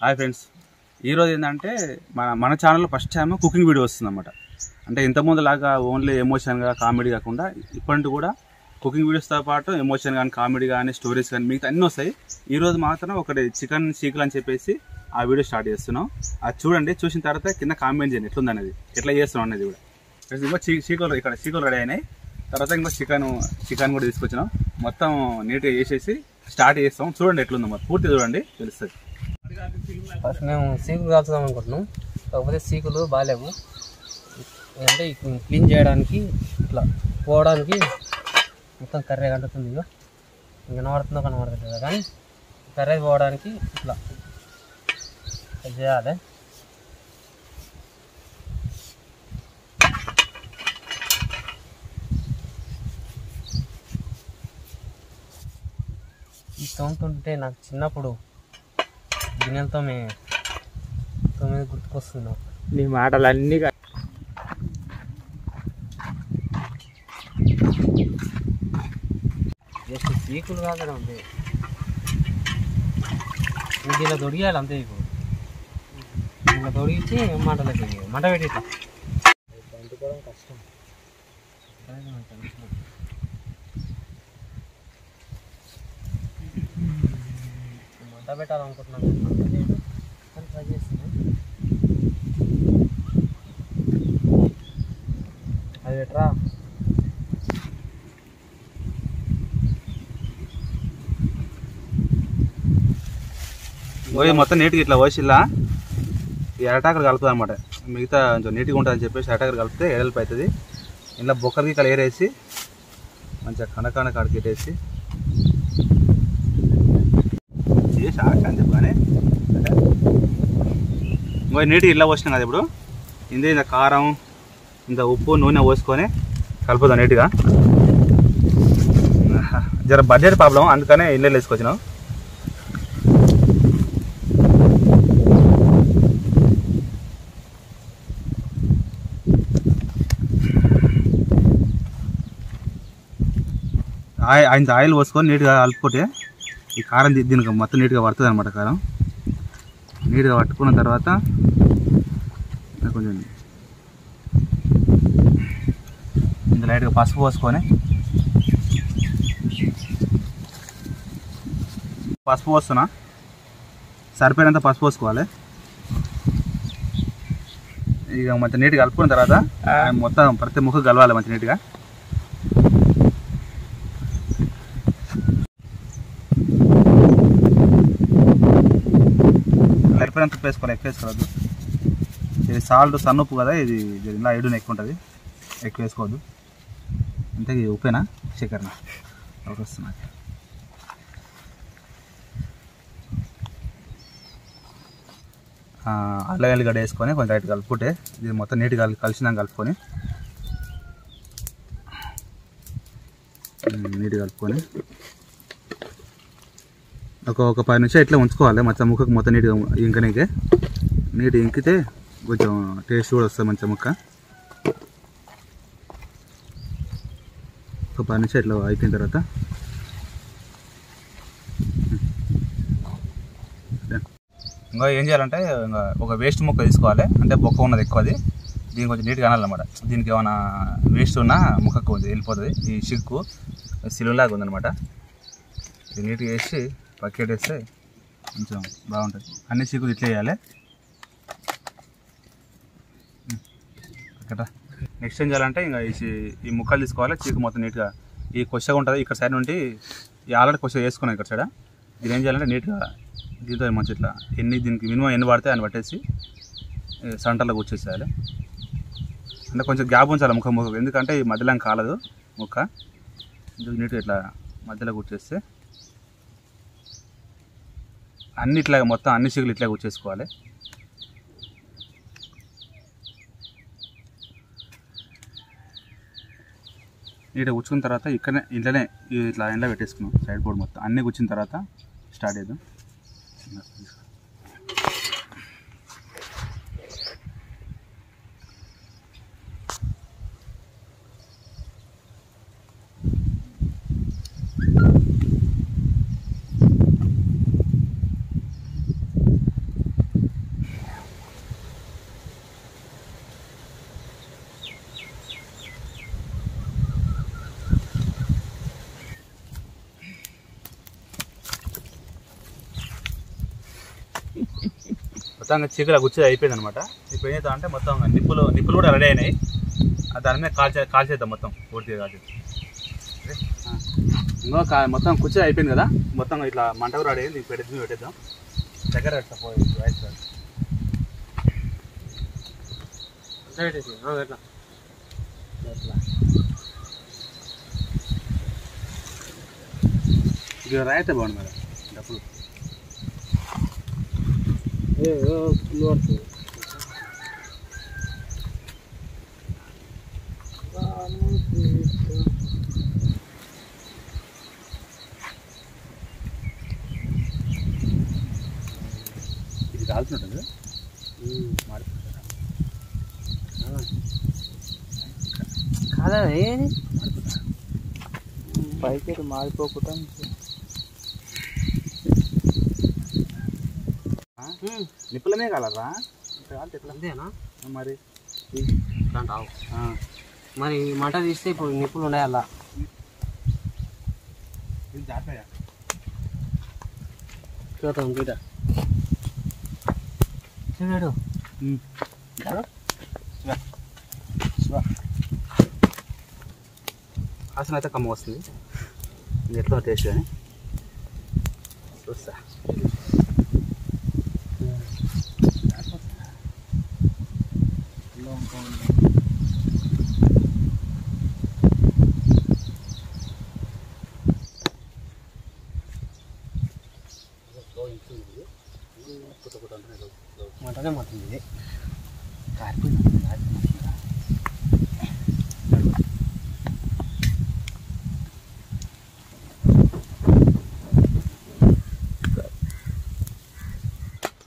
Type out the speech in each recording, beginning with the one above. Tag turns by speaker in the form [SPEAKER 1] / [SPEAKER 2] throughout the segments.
[SPEAKER 1] Hi friends, ఈరోజు ఏంటంటే మన ఛానల్లో ఫస్ట్ టైం కుకింగ్ వీడియో వస్తుందన్నమాట. అంటే ఇంతకుముందు లాగా ఓన్లీ ఎమోషన్గా కామెడీ కాకుండా ఇప్పటి కూడా కుకింగ్ వీడియోస్తో పాటు ఎమోషన్ కానీ కామెడీ కానీ స్టోరీస్ కానీ మిగతా అన్నీ వస్తాయి. ఈరోజు మాత్రం ఒకటి చికెన్ సీకులు అని చెప్పేసి ఆ వీడియో స్టార్ట్ చేస్తున్నాం. అది చూడండి, చూసిన తర్వాత కింద కామెంట్ చేయండి ఎట్లుంది అనేది, ఎట్లా చేస్తున్నాం అనేది కూడా. ఇంకో సీకులు ఇక్కడ సీకులు రెడీ అయినాయి. తర్వాత ఇంకో చికెన్ కూడా తీసుకొచ్చినాం. మొత్తం నీట్గా చేసేసి స్టార్ట్ చేస్తాం. చూడండి ఎట్లుందో, మరి పూర్తి చూడండి తెలుస్తుంది.
[SPEAKER 2] ఫస్ట్ మేము సీకులు కాల్చుదాం అనుకుంటున్నాం, కాకపోతే సీకులు బాగాలేవు. అంటే క్లీన్ చేయడానికి ఇట్లా పోవడానికి మొత్తం కర్రీ కంటుతుంది. ఇక కనబడుతుందో కనబడుతుంది కానీ కర్రీ పోవడానికి ఇట్లా చేయాలి. ఈ తోముతుంటే నాకు చిన్నప్పుడు గిన్నెలతో తొమ్మిది గుర్తుకొస్తున్నావు.
[SPEAKER 3] నీ మాటలు అన్నీ
[SPEAKER 2] జస్ట్ సీకులు కాదు అంతే, దీనిలో తొడిగాలి అంతే. ఇప్పుడు దీనిలో తొడిగించి మంటలకి మంట పెట్టి ఇట్లా అంటుకోవడం కష్టం. మంట పెట్టాలనుకుంటున్నాను కానీ ట్రై చేస్తున్నాను. అది పెట్టరా.
[SPEAKER 1] మొత్తం నీట్గా ఇట్లా పోసిల్లా ఈ అరటాకలు కలుపుతుంది అనమాట. మిగతా కొంచెం నీట్గా ఉంటుందని చెప్పేసి అరటాకలు కలిపితే ఎడల్పు అవుతుంది. ఇలా బొక్కలకి ఇక్కడ ఏరేసి మంచిగా కనకాన కాడికి పెట్టేసి చేసి అని చెప్పగానే ఇంకో నీట్గా ఇలా పోసినాం కదా. ఇప్పుడు ఇంత కారం, ఇంత ఉప్పు, నూనె పోసుకొని కలుపుదాం నీట్గా. జర బడ్జెట్ ప్రాబ్లం, అందుకనే ఇళ్ళే వేసుకొచ్చినాం. ఆయన ఆయిల్ పోసుకొని నీట్గా కలుపుకుంటే ఈ కారం దీనికి మొత్తం నీట్గా పడుతుంది అనమాట. కారం నీట్గా పట్టుకున్న తర్వాత కొంచెం ఇంత లైట్గా పసుపు పోసుకొని పసుపు పోస్తున్నా, సరిపోయినంత పసుపు పోసుకోవాలి. ఇక మొత్తం నీట్గా కలుపుకున్న తర్వాత మొత్తం ప్రతి ముక్క కలవాలి మంచి నీట్గా. సరిపోయినంత వేసుకోవాలి, ఎక్కువ వేసుకోవద్దు. ఇది సాల్ట్ సన్నుప్పు కదా, ఇది ఇలా ఎడున ఎక్కువ ఉంటుంది, ఎక్కువ వేసుకోవద్దు. అంటే ఇది ఉప్పేనా చక్కెరనా ఒకటి వస్తున్నా. అల్లం ఎల్లిగడ్డ వేసుకొని కొంచెం లైట్ కలుపుకుంటే ఇది మొత్తం నీట్గా కలిసినాక కలుపుకొని నీట్గా కలుపుకొని ఒక 10 నిమిషాలు ఇట్లా ఉంచుకోవాలి. మొత్తం ముక్కకు మొత్తం నీట్గా ఇంకనీకే నీట్గా ఇంకితే కొంచెం టేస్ట్ కూడా వస్తుంది మంచిగా ముక్క. ఒక 10 నిమిషాలు ఇట్లా అయిపోయిన తర్వాత ఇంకా ఏం చేయాలంటే ఒక వేస్ట్ ముక్క తీసుకోవాలి. అంటే బొక్క ఉన్నది ఎక్కువ, అది దీనికి కొంచెం నీట్గా అనాలన్నమాట. దీనికి ఏమైనా వేస్ట్ ఉన్నా ముక్కకు కొంచెం వెళ్ళిపోతుంది. ఈ చిక్కు సిలువలాగా ఉందన్నమాట. ఇది నీట్గా వేసి బకెట్ వేస్తే కొంచెం బాగుంటుంది. అన్ని చీకులు ఇట్లా వేయాలి. నెక్స్ట్ ఏం చేయాలంటే ఇంకా ఈ ముక్కలు తీసుకోవాలి. చీకు మొత్తం నీట్గా ఈ కొచ్చగా ఉంటుంది ఇక్కడ సైడ్ నుండి ఆల్రెడీ కొచ్చ వేసుకున్నాం ఇక్కడ సైడ్. ఇది ఏం చేయాలంటే నీట్గా దీంతో మంచి ఇట్లా దీనికి మినిమం ఎన్ని పడితే అని పట్టేసి సెంటర్లో కూర్చేసేయాలి. అంటే కొంచెం గ్యాప్ ఉంచాలి ముక్క, ఎందుకంటే ఈ మధ్యలో కాలదు ముక్క. నీట్గా ఇట్లా మధ్యలో కూర్చేస్తే అన్ని ఇట్లాగా మొత్తం అన్ని చీకులు ఇట్లా కూర్చేసుకోవాలి. నీట్గా కూర్చున్న తర్వాత ఇంట్లోనే ఇట్లా ఎండలో పెట్టేసుకున్నాం. సైడ్ బోర్డ్ మొత్తం అన్నీ కూర్చున్న తర్వాత స్టార్ట్ చేద్దాం. మొత్తం చీకటి గుచ్చేది అయిపోయింది అనమాట. ఇప్పుడు ఏం చేద్దాం అంటే మొత్తం నిప్పులు కూడా రెడీ అయినాయి. దాని మీద కాల్చేద్దాం మొత్తం పూర్తిగా కాల్చేద్దాం. ఇంకో మొత్తం కుర్చీ అయిపోయింది కదా, మొత్తం ఇట్లా మంట కూడా రెడీ అయింది. పెట్టేద్దాం దగ్గర ఇక రాయితే బాగుంది మేడం డబ్బులు. ఇది కాల్చినట్టు
[SPEAKER 2] కాదా
[SPEAKER 3] పైకి మారిపోకుండా
[SPEAKER 1] నిప్పులనే కాలరా
[SPEAKER 2] అంతేనా
[SPEAKER 1] మరి
[SPEAKER 2] అంటావు. మరి మంట తీస్తే ఇప్పుడు నిప్పులు ఉన్నాయి అలా చూద్దాం చూడ చూడాడు.
[SPEAKER 1] వాసన అయితే కమ్మ వస్తుంది. ఎట్లా టేస్ట్ కానీ చూస్తా.
[SPEAKER 2] మంటనే మాత్రం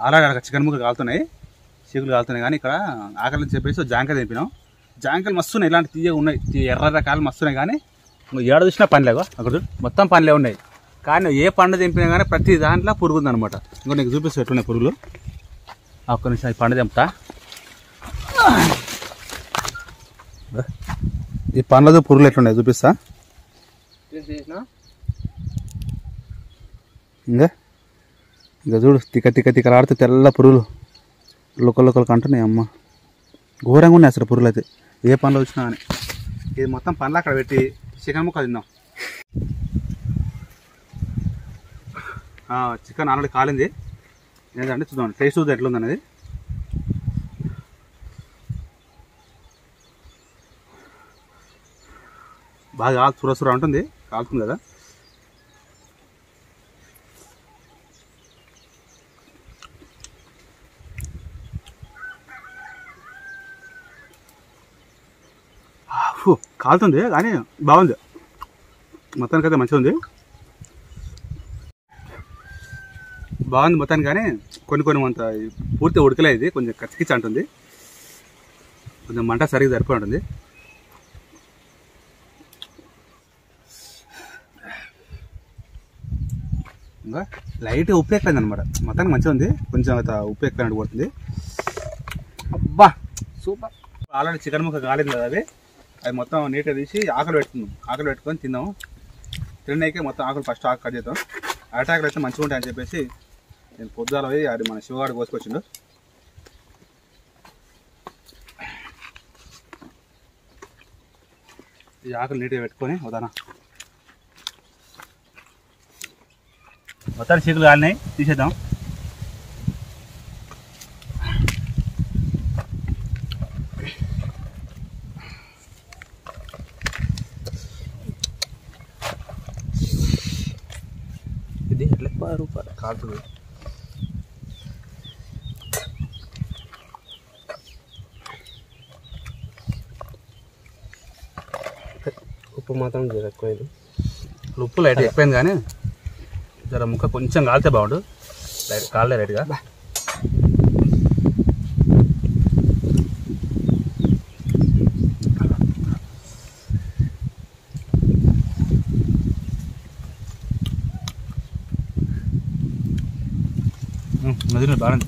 [SPEAKER 1] ఆల్రెడీ చికెన్ ముక్కలు కాలుతున్నాయి, చీకులు కాలుతున్నాయి. కానీ ఇక్కడ ఆకలిని చెప్పేసి జాంకాయలు తెంపినాం. జాంకాయలు మస్తు ఉన్నాయి, ఇలాంటి తీయగా ఉన్నాయి, ఎర్ర రకాలు మస్తు ఉన్నాయి. కానీ ఏడ చూసినా పనిలేవు, అక్కడ మొత్తం పనిలే ఉన్నాయి. కానీ ఏ పండు తెంపినా కానీ ప్రతి దాంట్లో పురుగు ఉందన్నమాట. ఇంకో నీకు చూపిస్తే ఎట్లున్నాయి పురుగులు. ఒక్క నిమిషం ఈ పండు తెంపుతా. ఈ పండ్లతో పురుగులు ఎట్లున్నాయి చూపిస్తా. ఇంకా చూడు తిక్కలాడితే తెల్ల పురుగులు లోకల్ అంటున్నాయి. అమ్మ ఘోరంగా ఉన్నాయి అసలు పురుగులు అయితే, ఏ పనులు వచ్చినా కానీ. ఇది మొత్తం పనులు అక్కడ పెట్టి చికెన్ ముక్క తిందాం. చికెన్ ఆల్రెడీ కాలింది, ఏంటంటే చూద్దాం టేస్ట్ చూద్దాం ఎట్లుంది అనేది. బాగా సురసుర ఉంటుంది, కాలుతుంది కదా. కాలుతుంది కానీ బాగుంది, మొత్తానికైతే మంచిగా ఉంది. బాగుంది మొత్తానికి. కానీ కొన్ని అంత పూర్తిగా ఉడకలేదు, ఇది కొంచెం కచ్చికిచ్చి అంటుంది, కొంచెం మంట సరిగ్గా సరిపోయి ఉంటుంది. ఇంకా లైట్గా ఉప్పు ఎక్కువైంది అనమాట, మొత్తానికి మంచిగా ఉంది. కొంచెం ఉప్పు ఎక్కువ పడుతుంది. అబ్బా సూపర్. ఆల్రెడీ చికెన్ ముక్క కాలేదు కదా, అది మొత్తం నీట్గా తీసి ఆకలి పెట్టుకొని తిందాము. తినడానికి మొత్తం ఆకులు ఫస్ట్ ఆకు కట్ చేద్దాం. అటాకులు అయితే మంచిగా ఉంటాయని చెప్పేసి నేను పొద్దుగాల పోయి అది మన శివగాడు కోసుకొచ్చిండు. ఈ ఆకులు నీట్గా పెట్టుకొని వదానా. మొత్తాన్ని చీకులు కాలినాయి, తీసేద్దాం. ఇది ఎట్లా రూపాయలు కాలుతుంది.
[SPEAKER 2] ఉప్పు మాత్రం ఎక్కువైంది,
[SPEAKER 1] ఉప్పు లైట్ ఎక్కువైంది. కానీ జర ముక్క కొంచెం కాలితే బాగుండు, కాలే రైట్గా. నదిలో బాగుంది.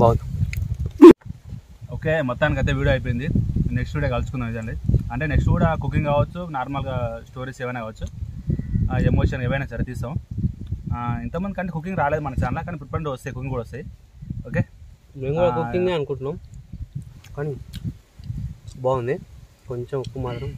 [SPEAKER 1] బాగుంది. ఓకే, మొత్తానికి అయితే వీడియో అయిపోయింది. నెక్స్ట్ వీడియో కలుసుకుందాం నిజండి. అంటే నెక్స్ట్ కూడా కుకింగ్ కావచ్చు, నార్మల్గా స్టోరీస్ ఏమైనా కావచ్చు, ఎమోషన్ ఏవైనా సరే తీస్తాం. ఇంతమంది కంటే కుకింగ్ రాలేదు మన ఛానల్, కానీ ఇప్పుడు వస్తాయి, కుకింగ్ కూడా వస్తాయి. ఓకే,
[SPEAKER 2] మేము కూడా కుకింగ్ అనుకుంటున్నాం, కానీ బాగుంది. కొంచెం ఉప్పు మాత్రం